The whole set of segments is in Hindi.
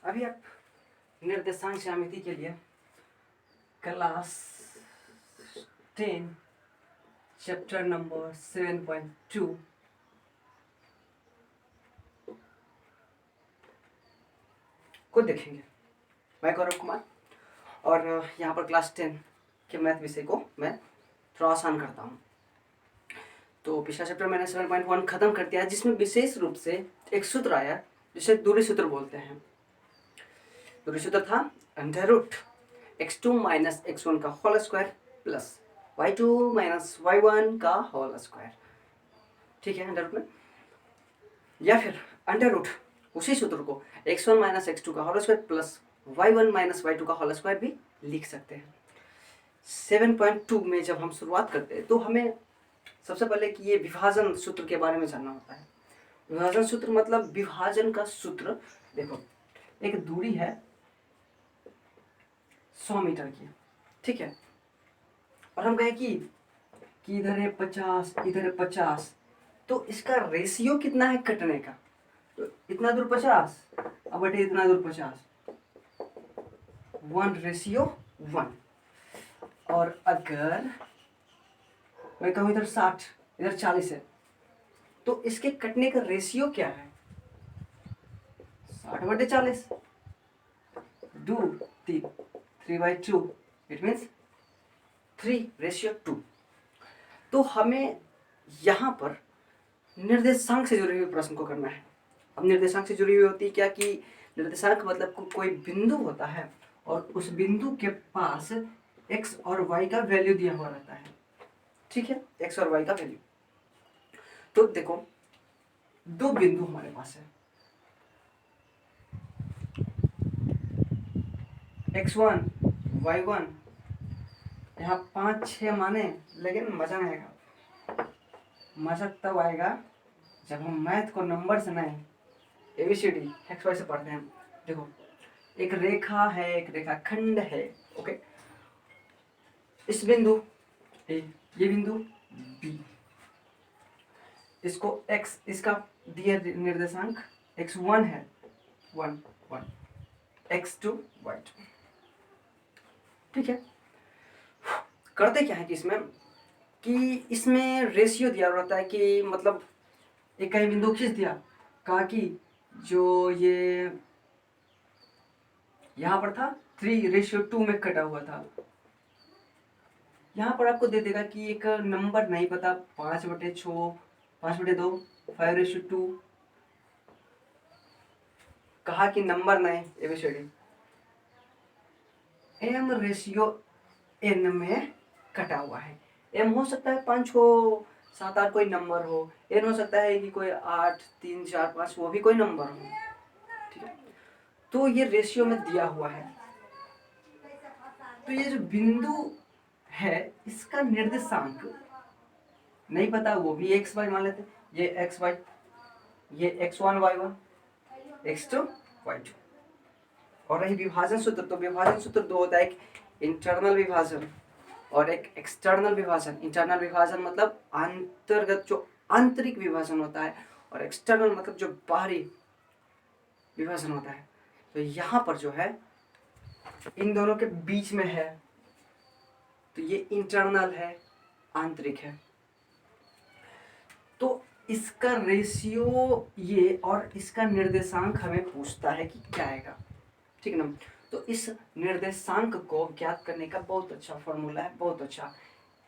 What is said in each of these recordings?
अभी आप निर्देशांक ज्यामिति के लिए क्लास 10 चैप्टर नंबर 7.2 को देखेंगे। मैं गौरव कुमार और यहाँ पर क्लास 10 के मैथ विषय को मैं थोड़ा आसान करता हूँ। तो पिछला चैप्टर मैंने 7.1 खत्म कर दिया, जिसमें विशेष रूप से एक सूत्र आया जिसे दूरी सूत्र बोलते हैं। दूरी सूत्र था under root x2 minus x1 का whole square plus y2 minus y1 का होल स्क्वायर। ठीक है, अंडर रूट में, या फिर अंडर रूट उसी सूत्र को x1 माइनस x2 का whole square plus y1 minus y2 का होल स्क्वायर भी लिख सकते हैं। 7.2 में जब हम शुरुआत करते हैं तो हमें सबसे पहले कि ये विभाजन सूत्र के बारे में जानना होता है। विभाजन सूत्र मतलब विभाजन का सूत्र। देखो, एक दूरी है 100 मीटर की, ठीक है, और हम कहें कि इधर है 50, इधर है 50, तो इसका रेशियो कितना है कटने का? तो इतना दूर 50 अब बटे इतना दूर 50, 1:1। और अगर मैं कहूँ इधर 60 इधर 40 है, तो इसके कटने का रेशियो क्या है? 60/40, 3/2, इट मीन्स 3:2। तो हमें यहाँ पर निर्देशांक से जुड़े हुए प्रश्न को करना है। अब निर्देशांक से जुड़ी हुई होती है क्या कि निर्देशांक मतलब कोई बिंदु होता है और उस बिंदु के पास x और y का वैल्यू दिया हुआ रहता है। ठीक है, x और y का वैल्यू। तो देखो, दो बिंदु हमारे पास है, x1 y1। यहाँ 5-6 माने, लेकिन मजा नहीं आएगा। मजा तब आएगा जब हम मैथ को नंबर से नहीं ABCD XY से पढ़ते हैं। देखो, एक रेखा है, एक रेखाखंड है, ओके। इस बिंदु A, ये बिंदु B, इसको x, इसका दिया निर्देशांक x1 है, 1 1, x2 y2। ठीक है, करते क्या है कि इसमें रेशियो दिया रहता है कि मतलब एक कहीं बिंदु खींच दिया, कहा कि जो ये यहाँ पर था 3:2 में कटा हुआ था, यहाँ पर आपको दे देगा कि एक नंबर नहीं पता, 5/6, 5/2, 5:2। कहा कि नंबर नहीं ABCD, M/N में कटा हुआ है। M हो सकता है 5 हो, 7 8 कोई नंबर हो, N हो सकता है कि कोई 8 3 4 5 वो भी कोई नंबर हो। ठीक है, तो ये रेशियो में दिया हुआ है। तो ये जो बिंदु है इसका निर्देशांक नहीं पता, वो भी एक्स वाई मान लेते, ये एक्स वाई, ये x1 y1, x2 y2। और रही विभाजन सूत्र, तो विभाजन सूत्र दो होता है, एक इंटरनल विभाजन और एक एक्सटर्नल विभाजन। इंटरनल विभाजन मतलब अंतर्गत जो आंतरिक विभाजन होता है, और एक्सटर्नल मतलब जो बाहरी विभाजन होता है। तो यहाँ पर जो है इन दोनों के बीच में है, तो ये इंटरनल है, आंतरिक है। तो इसका रेशियो ये और इसका निर्देशांक हमें पूछता है कि क्या आएगा। ठीक है ना। तो इस निर्देशांक को ज्ञात करने का बहुत अच्छा फॉर्मूला है, बहुत अच्छा।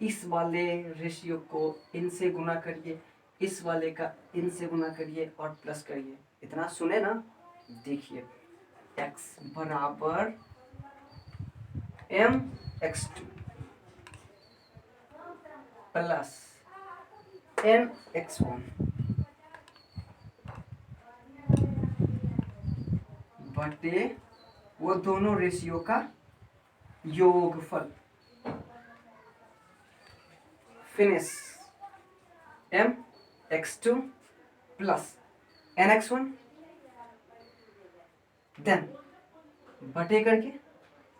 इस वाले रेशियो को इनसे गुना करिए, इस वाले का इनसे गुना करिए और प्लस करिए। इतना सुने ना, देखिए x बराबर mx2 प्लस mx1 बटे वो दोनों रेशियो का योगफल, finish mx2 plus nx1, then बटे करके,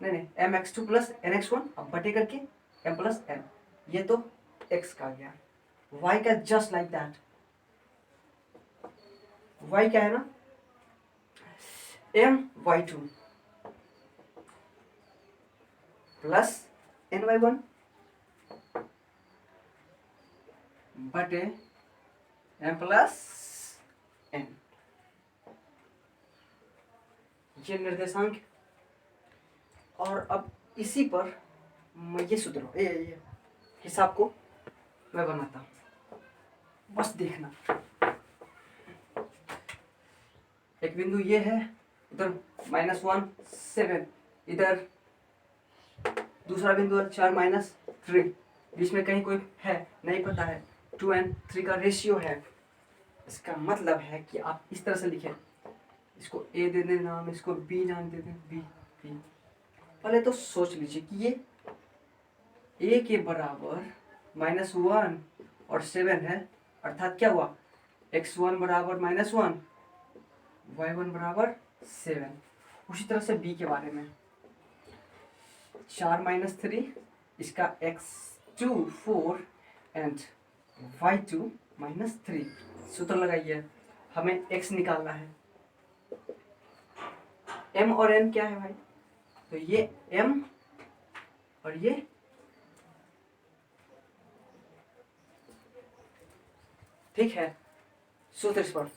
नहीं mx2 प्लस nx1, अब बटे करके m प्लस n। ये तो x का गया, y का जस्ट लाइक दैट। y क्या है ना, my2 प्लस ny1 बटे m प्लस n, ये निर्देशांक। और अब इसी पर मैं ये सूत्र ये हिसाब को मैं बनाता हूँ, बस देखना। एक बिंदु ये है, इधर -1 7, इधर दूसरा बिंदु है 4 -3, बीच में कहीं कोई है नहीं पता है, 2 and 3 का रेशियो है। इसका मतलब है कि आप इस तरह से लिखें, इसको ए दे दें नाम, इसको बी नाम दे दें, बी बी। पहले तो सोच लीजिए कि ये ए के बराबर -1 और 7 है, अर्थात क्या हुआ, x1 बराबर -1, y1 बराबर 7। उसी तरह से b के बारे में 4 -3, इसका x2 4 एंड y2 -3। सूत्र लगाइए, हमें x निकालना है। m और n क्या है भाई, तो ये m और ये ठीक है। सूत्र इस पर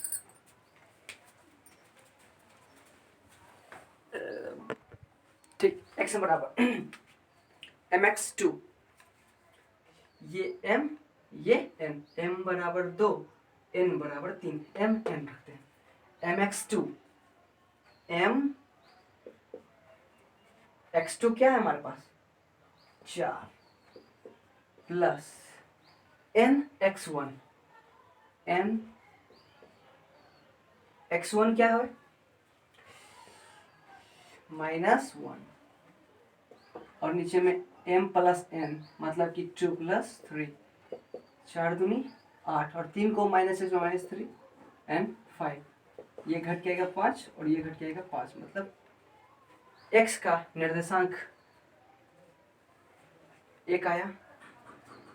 ठीक, x बराबर mx2, ये m ये n, m बराबर 2 n बराबर 3, m n रखते हैं। mx2 m x2 क्या है हमारे पास 4 plus n x1, n x1 क्या है -1, और नीचे में m प्लस n, मतलब कि 2 + 3, 4 दूनी 8, और 3 को -6 में -3 एंड 5, ये घट के आएगा 5 और ये घट के आएगा 5, मतलब x का निर्देशांक 1 आया।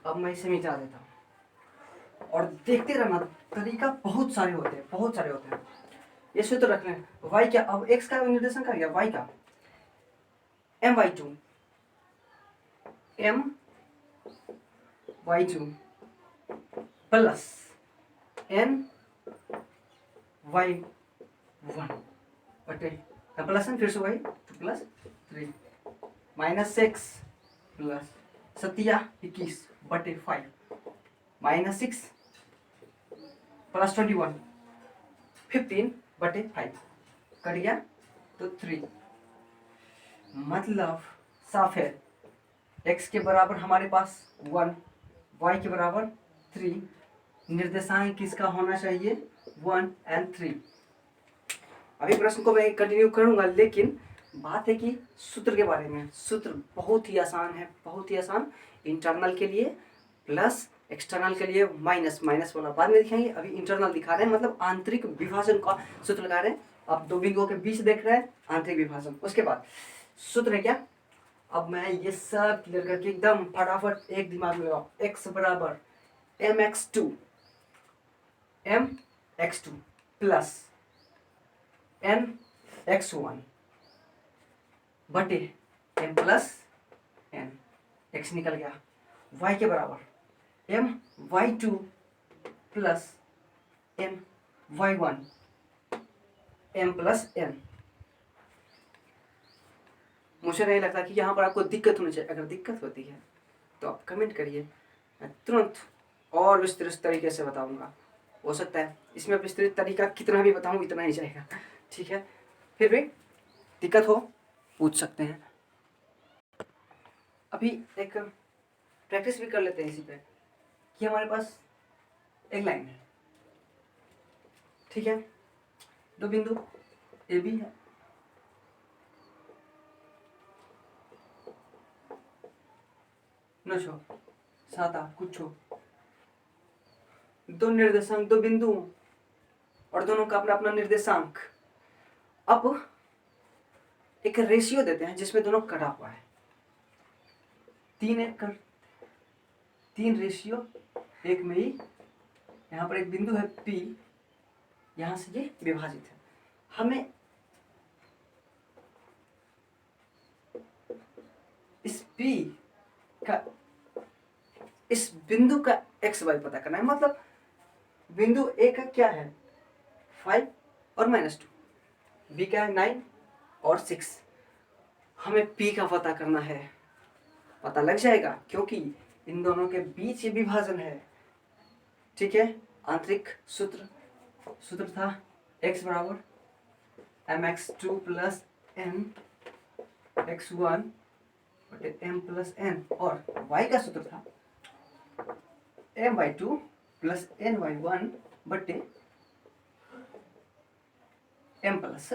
अब मैं इसे मिटा देता हूँ और देखते रहना, तरीका बहुत सारे होते हैं, बहुत सारे होते हैं। ये सूत्र रख लें, y क्या, अब x का निर्देशांक आ गया, y का my2 my2 प्लस ny1 बटे प्लस n, फिर से वही प्लस 3 -6 प्लस 21 बटे 5 -6 प्लस 21 15 बटे 5 कट गया तो 3, मतलब साफ है x के बराबर हमारे पास 1, y के बराबर 3, निर्देशांक किसका होना चाहिए 1 and 3। अभी प्रश्न को मैं कंटिन्यू करूंगा, लेकिन बात है कि सूत्र के बारे में। सूत्र बहुत ही आसान है, बहुत ही आसान। इंटरनल के लिए प्लस, एक्सटर्नल के लिए माइनस, माइनस वाला बाद में दिखाएंगे। अभी इंटरनल दिखा रहे हैं, मतलब आंतरिक विभाजन का सूत्र लगा रहे हैं। आप दो बिंदुओं के बीच देख रहे हैं आंतरिक विभाजन। उसके बाद सूत्र है क्या, अब मैं ये सब क्लियर करके एकदम फटाफट एक दिमाग में लगाओ। x बराबर mx2 प्लस nx1 बटे m प्लस n, x निकल गया। y के बराबर my2 plus my1 m plus n। मुझे नहीं लगता कि यहाँ पर आपको दिक्कत होनी चाहिए। अगर दिक्कत होती है तो आप कमेंट करिए, मैं तुरंत और विस्तृत तरीके से बताऊंगा। हो सकता है इसमें विस्तृत तरीका कितना भी बताऊं इतना ही जाएगा, ठीक है। फिर भी दिक्कत हो पूछ सकते हैं। अभी एक प्रैक्टिस भी कर लेते हैं इसी पे कि हमारे पास एक लाइन है, ठीक है, दो बिंदु ए बी है, न छो 7 8 कुछ छो, दो निर्देशांक, दो बिंदु और दोनों का अपना अपना निर्देशांक। अब एक रेशियो देते हैं जिसमें दोनों कटा हुआ है, 3 रेशियो 1 में ही। यहाँ पर एक बिंदु है P, यहाँ से ये विभाजित है। हमें P का इस बिंदु का एक्स वाई पता करना है। मतलब बिंदु ए का क्या है 5 और -2, बी का है 9 और 6। हमें P का पता करना है, पता लग जाएगा क्योंकि इन दोनों के बीच ये विभाजन है। ठीक है, आंतरिक सूत्र था x बराबर mx2 प्लस n x1 बटे m प्लस n, और y का सूत्र था m/2 प्लस n/1 बटे m प्लस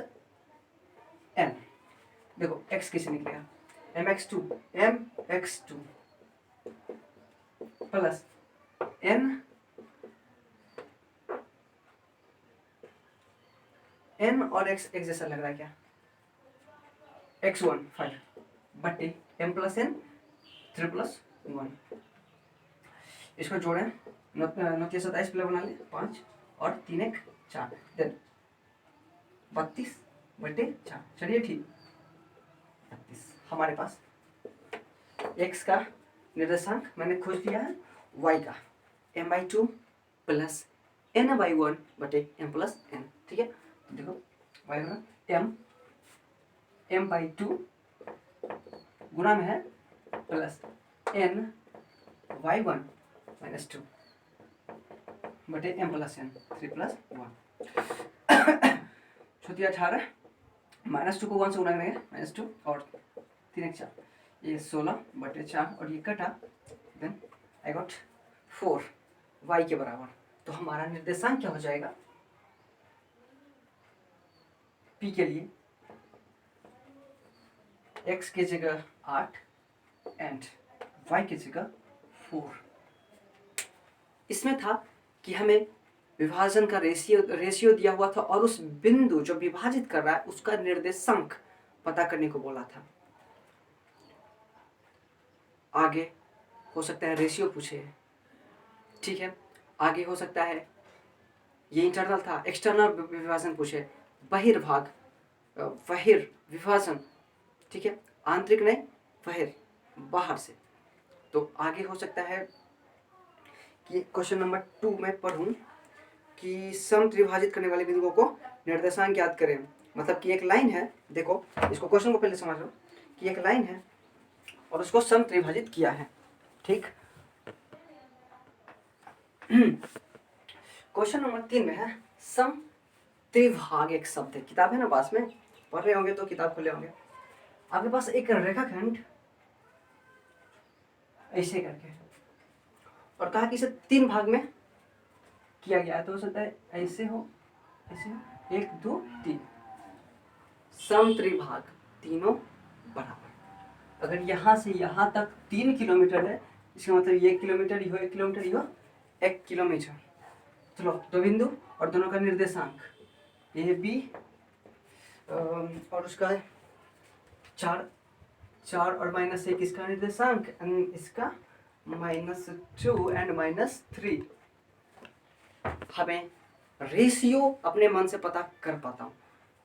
n। देखो x कैसे निकलेगा, mx2 प्लस n और x एक जैसा लग रहा है क्या, x1 5 बटे m प्लस n 3 प्लस 1। इसको जोड़ें, 9 प्ले बना ले 5 और 3 1 4, देन 32 बटे 4। चलिए ठीक, 32 हमारे पास x का निर्देशांक मैंने खोज लिया है, y का m/2 प्लस n/1 बटे m प्लस n। ठीक है, तो देखो y होगा m/2 गुणा में है प्लस n/1 माइनस 2 बटे m प्लस n 3 प्लस 1। छोटी 18 -2 को 1 से गुणा करेंगे -2 और 3 1 4, ये 16 बटे 4 और ये कटा, देन आई गॉट 4 y के बराबर। तो हमारा निर्देशांक क्या हो जाएगा, p के लिए x की जगह 8 एंड y की जगह 4। इसमें था कि हमें विभाजन का रेशियो दिया हुआ था और उस बिंदु जो विभाजित कर रहा है उसका निर्देशांक पता करने को बोला था। आगे हो सकता है रेशियो पूछे, ठीक है, आगे हो सकता है ये इंटरनल था, एक्सटर्नल विभाजन पूछे, बहिर्भाग विभाजन, ठीक है, आंतरिक नहीं बहिर बाहर से। तो आगे हो सकता है कि क्वेश्चन नंबर 2 में पढ़ूं कि सम त्रिभाजित करने वाले बिंदुओं को निर्देशांक याद करें। मतलब कि एक लाइन है, देखो इसको क्वेश्चन को पहले समझ लो कि एक लाइन है और उसको सम त्रिभाजित किया है, ठीक। क्वेश्चन नंबर 3 में है सम त्रिभाग, एक शब्द है, किताब है ना पास में, पढ़ रहे होंगे तो किताब खोले होंगे, आपके पास एक रेखाखंड ऐसे करके और कहा कि इसे 3 भाग में किया गया है। तो हो सकता है ऐसे हो, ऐसे हो, 1 2 3, सम त्रिभाग, तीनों बराबर। अगर यहाँ से यहाँ तक 3 किलोमीटर है, इसका मतलब ये 1 किलोमीटर, ये 1 किलोमीटर, ये 1 किलोमीटर। चलो, दो बिंदु और दोनों का निर्देशांक ए बी और उसका 4 और -1 इसका निर्देशांक, इसका -2 एंड -3। हमें रेशियो अपने मन से पता कर पाता हूँ,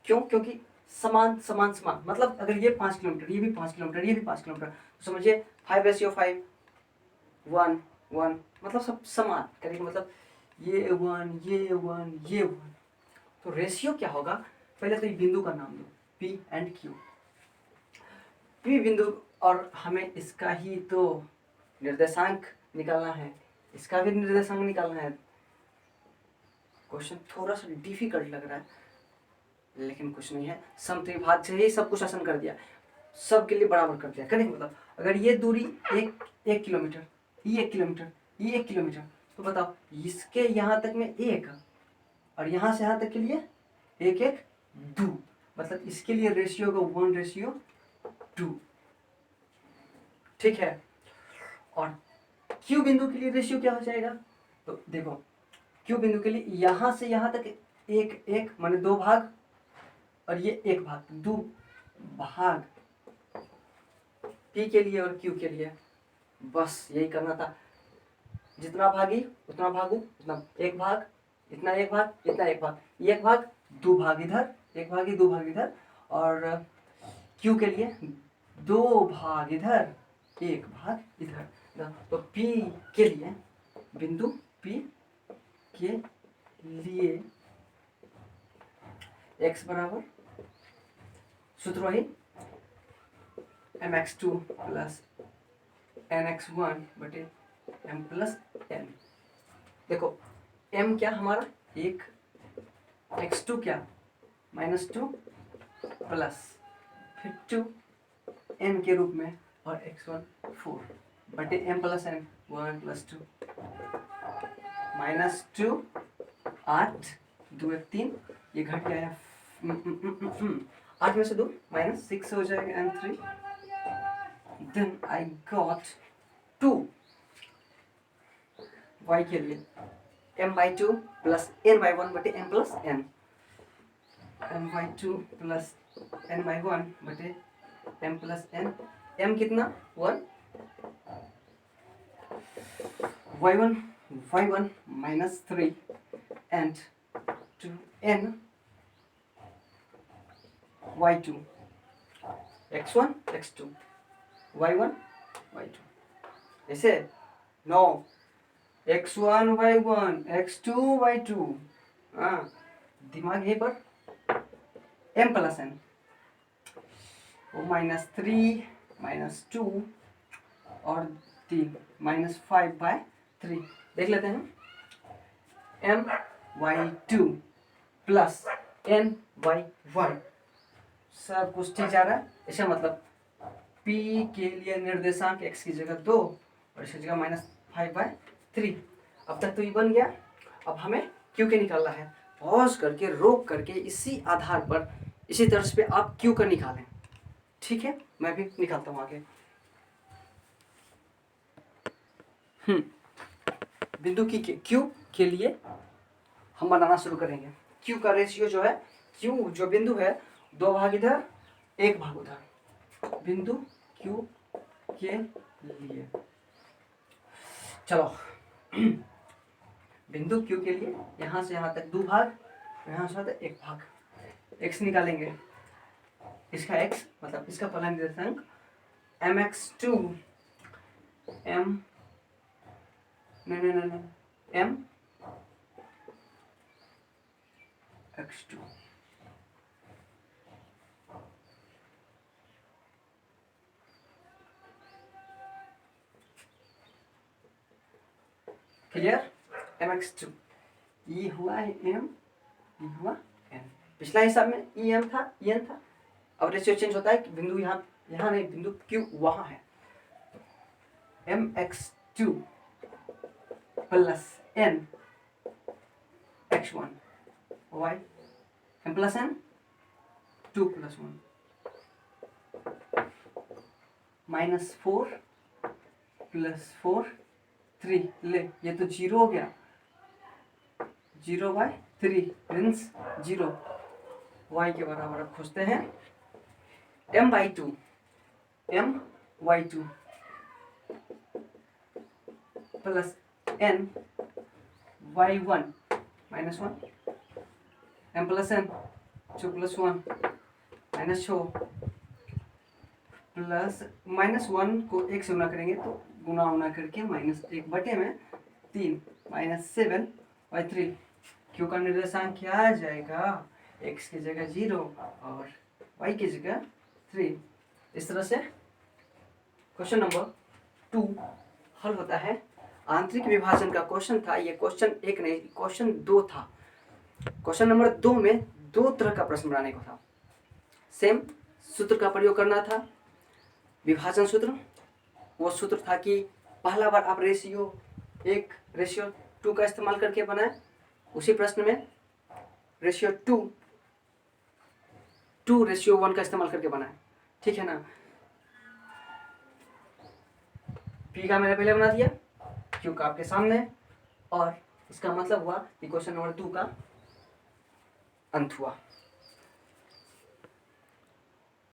क्यों, क्योंकि समान समान समान, मतलब अगर ये 5 किलोमीटर, ये भी 5 किलोमीटर, ये भी 5 किलोमीटर, तो समझिए 5:5 1 1, मतलब सब समान करेंगे, मतलब ये 1 ये 1 ये 1। तो रेशियो क्या होगा, पहले तो ये बिंदु का नाम दो, P एंड Q, P बिंदु, और हमें इसका ही तो निर्देशांक निकालना है, इसका भी निर्देशांक निकालना है। क्वेश्चन थोड़ा सा डिफिकल्ट लग रहा है, लेकिन कुछ नहीं है, सम त्रिभाग से ही सब कुछ आसान कर दिया, सब के लिए बराबर कर दिया। करेंगे, मतलब अगर ये दूरी 1 किलोमीटर, ये 1 किलोमीटर, ये 1 किलोमीटर, तो बताओ इसके यहाँ तक में 1 और यहाँ से यहाँ तक के लिए 1 1 2, मतलब इसके लिए रेशियो को 1:2, ठीक है। और Q बिंदु के लिए रेशियो क्या हो जाएगा, तो देखो Q बिंदु के लिए यहाँ से यहाँ तक 1 1 माने 2 भाग, और ये 1 भाग, 2 भाग P के लिए और Q के लिए, बस यही करना था। जितना भागी उतना भागू, उतना 1 भाग, इतना 1 भाग, इतना 1 भाग, 1 भाग 2 भाग इधर, 1 भागी 2 भाग इधर, और Q के लिए 2 भाग इधर एक भाग इधर। तो P के लिए, बिंदु P के लिए x बराबर सूत्र वही mx2 प्लस nx1 बटे m प्लस n। देखो m क्या हमारा एक, x2 क्या -2 प्लस फिर 2 n के रूप में और x1 4 बटे m प्लस n 1 प्लस 2 -2 8 2 1 3 ये घट गया है 8 में से 2 -6 हो जाएगा and 3 then I got 2 y के लिए m/2 प्लस n/1 बटे m plus n, m/2 plus n/1 बटे m प्लस n, m कितना 1, y1 minus 3 and 2n y2 x1 x2 y1 y2 ऐसे no x1 y1 x2 y2, हाँ दिमाग यहीं पर m प्लस n -3 -2 और 3 -5/3 देख लेते हैं m/2 प्लस n/1 सब कुछ ठीक जा रहा है। इसका मतलब p के लिए निर्देशांक x की जगह 2 और इसकी जगह -5/3। अब तक तो ये बन गया। अब हमें q के निकालना है। पॉज करके रोक करके इसी आधार पर इसी तर्ज पे आप q का निकालें। ठीक है, मैं भी निकालता हूँ आगे। बिंदु की q के लिए हम बनाना शुरू करेंगे। q का रेशियो जो है, q जो बिंदु है 2 भाग इधर 1 भाग उधर। बिंदु q के लिए चलो बिंदु q के लिए यहाँ से यहाँ तक 2 भाग, यहाँ से यहाँ तक 1 भाग। x निकालेंगे, इसका x मतलब इसका पहला निर्देशांक mx2 m m x2 clear. mx2 ये हुआ है m, ये हुआ n। पिछला हिसाब में em था en था। अब रेशियो चेंज होता है कि बिंदु यहाँ नहीं, बिंदु q वहाँ है। mx2 plus n x1 y m plus n 2 plus 1 -4 plus 4 3 ले, ये तो 0 हो गया। 0/3 मीन्स 0 y के बराबर। अब खोजते हैं m/2 m/2 plus n y1 -1 m plus n 2 plus 1 -4 plus -1 को 1 से गुना करेंगे तो गुना होना करके -1 बटे में 3 -7/3। q का निर्देशांक क्या आ जाएगा, x की जगह 0 और y की जगह 3। इस तरह से क्वेश्चन नंबर 2 हल होता है। आंतरिक विभाजन का क्वेश्चन था ये। क्वेश्चन 1 नहीं, क्वेश्चन 2 था। क्वेश्चन नंबर 2 में 2 तरह का प्रश्न बनाने को था। सेम सूत्र का प्रयोग करना था, विभाजन सूत्र। वो सूत्र था कि पहला बार आप रेशियो 1 रेशियो 2 का इस्तेमाल करके बनाए। उसी प्रश्न में रेशियो 2 रेशियो 1 का इस्तेमाल करके बनाए। ठीक है ना। पी का मैंने पहले बना दिया, क्यू का आपके सामने, और इसका मतलब हुआ कि क्वेश्चन नंबर 2 का अंत हुआ।